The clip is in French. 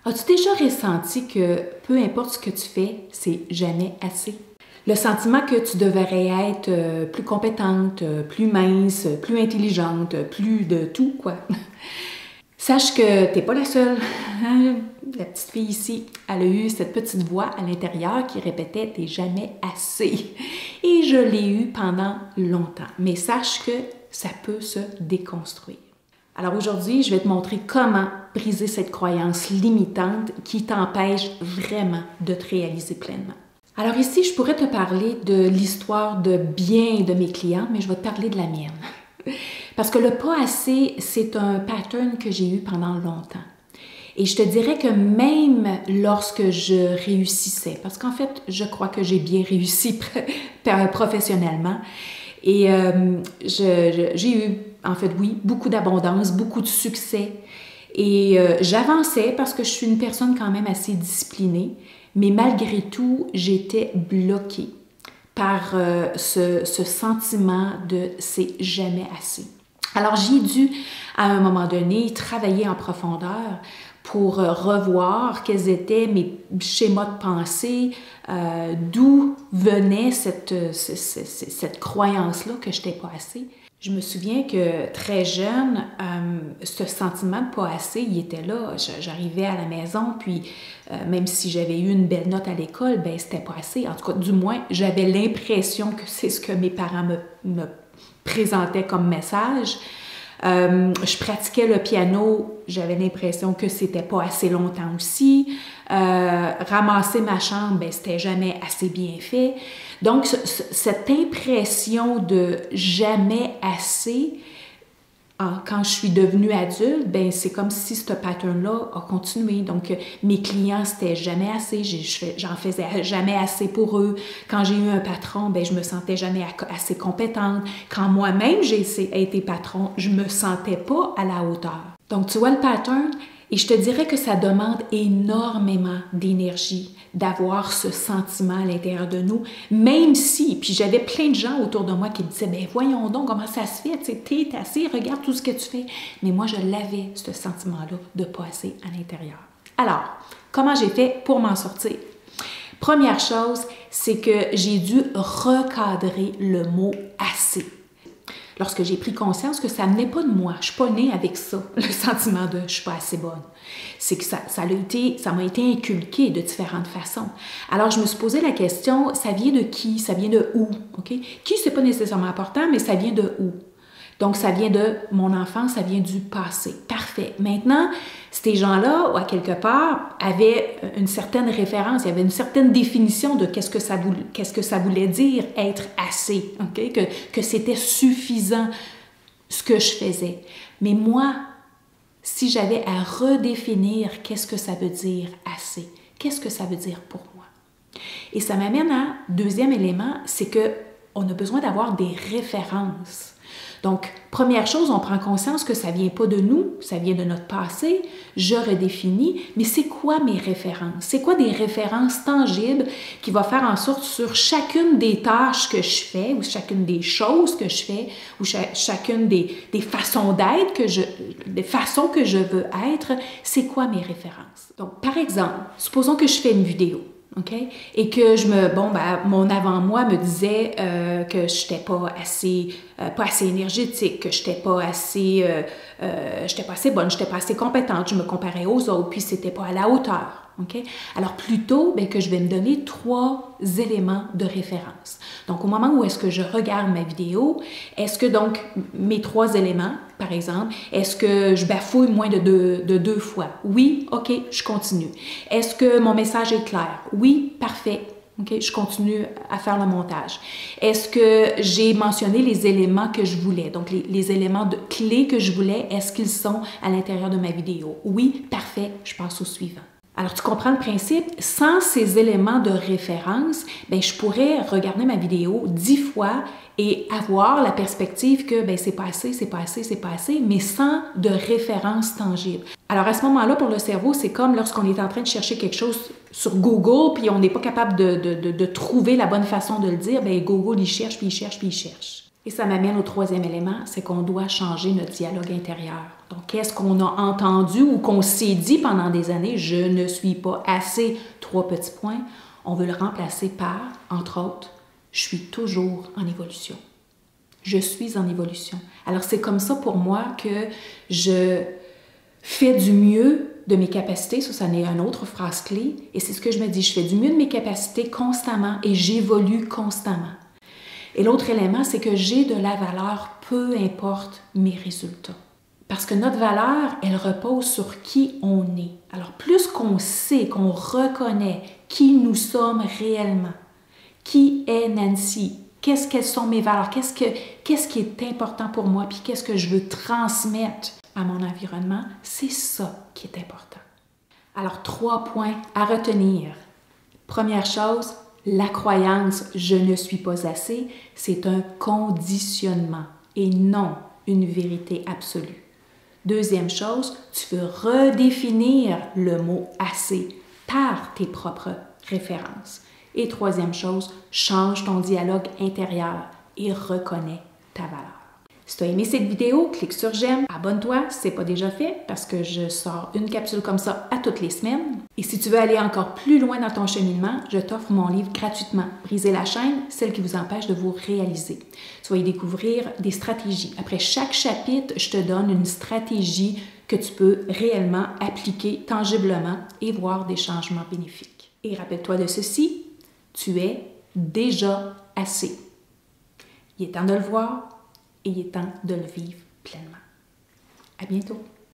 As-tu déjà ressenti que peu importe ce que tu fais, c'est jamais assez? Le sentiment que tu devrais être plus compétente, plus mince, plus intelligente, plus de tout, quoi. Sache que t'es pas la seule. La petite fille ici, elle a eu cette petite voix à l'intérieur qui répétait « t'es jamais assez ». Et je l'ai eu pendant longtemps. Mais sache que ça peut se déconstruire. Alors aujourd'hui, je vais te montrer comment briser cette croyance limitante qui t'empêche vraiment de te réaliser pleinement. Alors ici, je pourrais te parler de l'histoire de bien de mes clients, mais je vais te parler de la mienne. Parce que le pas assez, c'est un pattern que j'ai eu pendant longtemps. Et je te dirais que même lorsque je réussissais, parce qu'en fait, je crois que j'ai bien réussi professionnellement, et j'ai eu, en fait, oui, beaucoup d'abondance, beaucoup de succès. Et j'avançais parce que je suis une personne quand même assez disciplinée, mais malgré tout, j'étais bloquée par ce sentiment de « c'est jamais assez ». Alors, j'ai dû, à un moment donné, travailler en profondeur pour revoir quels étaient mes schémas de pensée, d'où venait cette croyance-là que je n'étais pas assez. Je me souviens que très jeune, ce sentiment de pas assez, il était là. J'arrivais à la maison, puis même si j'avais eu une belle note à l'école, ben c'était pas assez. En tout cas, du moins, j'avais l'impression que c'est ce que mes parents me présentaient comme message. Je pratiquais le piano, j'avais l'impression que c'était pas assez longtemps aussi. Ramasser ma chambre, ben c'était jamais assez bien fait. Donc, cette impression de jamais assez, quand je suis devenue adulte, ben c'est comme si ce pattern-là a continué. Donc, mes clients, c'était jamais assez, j'en faisais jamais assez pour eux. Quand j'ai eu un patron, ben je me sentais jamais assez compétente. Quand moi-même j'ai été patron, je me sentais pas à la hauteur. Donc, tu vois le pattern? Et je te dirais que ça demande énormément d'énergie d'avoir ce sentiment à l'intérieur de nous, même si, puis j'avais plein de gens autour de moi qui me disaient « ben voyons donc comment ça se fait, tu sais, t'es assez, regarde tout ce que tu fais ». Mais moi, je l'avais, ce sentiment-là de pas assez à l'intérieur. Alors, comment j'ai fait pour m'en sortir? Première chose, c'est que j'ai dû recadrer le mot « assez ». Lorsque j'ai pris conscience que ça ne venait pas de moi, je ne suis pas née avec ça, le sentiment de « je ne suis pas assez bonne », c'est que ça m'a été inculqué de différentes façons. Alors, je me suis posé la question, ça vient de qui? Ça vient de où? Okay? Qui, ce n'est pas nécessairement important, mais ça vient de où? Donc, ça vient de mon enfance, ça vient du passé. Parfait. Maintenant, ces gens-là, à quelque part, avaient une certaine référence, il y avait une certaine définition de qu'est-ce que ça voulait dire être assez, okay? Que c'était suffisant ce que je faisais. Mais moi, si j'avais à redéfinir qu'est-ce que ça veut dire assez, qu'est-ce que ça veut dire pour moi? Et ça m'amène à deuxième élément, c'est qu'on a besoin d'avoir des références. Donc, première chose, on prend conscience que ça ne vient pas de nous, ça vient de notre passé, je redéfinis, mais c'est quoi mes références? C'est quoi des références tangibles qui vont faire en sorte sur chacune des tâches que je fais, ou chacune des choses que je fais, ou chacune des façons d'être, des façons que je veux être, c'est quoi mes références? Donc, par exemple, supposons que je fais une vidéo. Okay? Et que mon avant-moi me disait que je n'étais pas assez énergétique, que je n'étais pas assez bonne, je n'étais pas assez compétente, je me comparais aux autres, puis c'était pas à la hauteur. Okay? Alors plutôt que je vais me donner 3 éléments de référence. Donc au moment où est-ce que je regarde ma vidéo, est-ce que donc mes 3 éléments, par exemple, est-ce que je bafouille moins de deux fois? Oui, ok, je continue. Est-ce que mon message est clair? Oui, parfait. Okay, je continue à faire le montage. Est-ce que j'ai mentionné les éléments que je voulais? Donc, les éléments clés que je voulais, est-ce qu'ils sont à l'intérieur de ma vidéo? Oui, parfait, je passe au suivant. Alors, tu comprends le principe? Sans ces éléments de référence, ben, je pourrais regarder ma vidéo 10 fois et avoir la perspective que ben, c'est pas assez, c'est pas assez, c'est pas assez, mais sans de référence tangible. Alors, à ce moment-là, pour le cerveau, c'est comme lorsqu'on est en train de chercher quelque chose sur Google, puis on n'est pas capable de trouver la bonne façon de le dire, bien, Google, il cherche, puis il cherche, puis il cherche. Et ça m'amène au 3e élément, c'est qu'on doit changer notre dialogue intérieur. Donc, qu'est-ce qu'on a entendu ou qu'on s'est dit pendant des années? Je ne suis pas assez. 3 petits points. On veut le remplacer par, entre autres, je suis toujours en évolution. Je suis en évolution. Alors, c'est comme ça pour moi que je fais du mieux de mes capacités. Ça n'est une autre phrase clé. Et c'est ce que je me dis. Je fais du mieux de mes capacités constamment et j'évolue constamment. Et l'autre élément, c'est que j'ai de la valeur, peu importe mes résultats. Parce que notre valeur, elle repose sur qui on est. Alors, plus qu'on sait, qu'on reconnaît qui nous sommes réellement, qui est Nancy, quelles sont mes valeurs, qu'est-ce qui est important pour moi, puis qu'est-ce que je veux transmettre à mon environnement, c'est ça qui est important. Alors, 3 points à retenir. Première chose, la croyance « je ne suis pas assez », c'est un conditionnement et non une vérité absolue. Deuxième chose, tu veux redéfinir le mot « assez » par tes propres références. Et troisième chose, change ton dialogue intérieur et reconnais ta valeur. Si tu as aimé cette vidéo, clique sur j'aime, abonne-toi si ce n'est pas déjà fait parce que je sors une capsule comme ça à toutes les semaines. Et si tu veux aller encore plus loin dans ton cheminement, je t'offre mon livre gratuitement, Briser la chaîne, celle qui vous empêche de vous réaliser. Tu vas y découvrir des stratégies. Après chaque chapitre, je te donne une stratégie que tu peux réellement appliquer tangiblement et voir des changements bénéfiques. Et rappelle-toi de ceci, tu es déjà assez. Il est temps de le voir et il est temps de le vivre pleinement. À bientôt!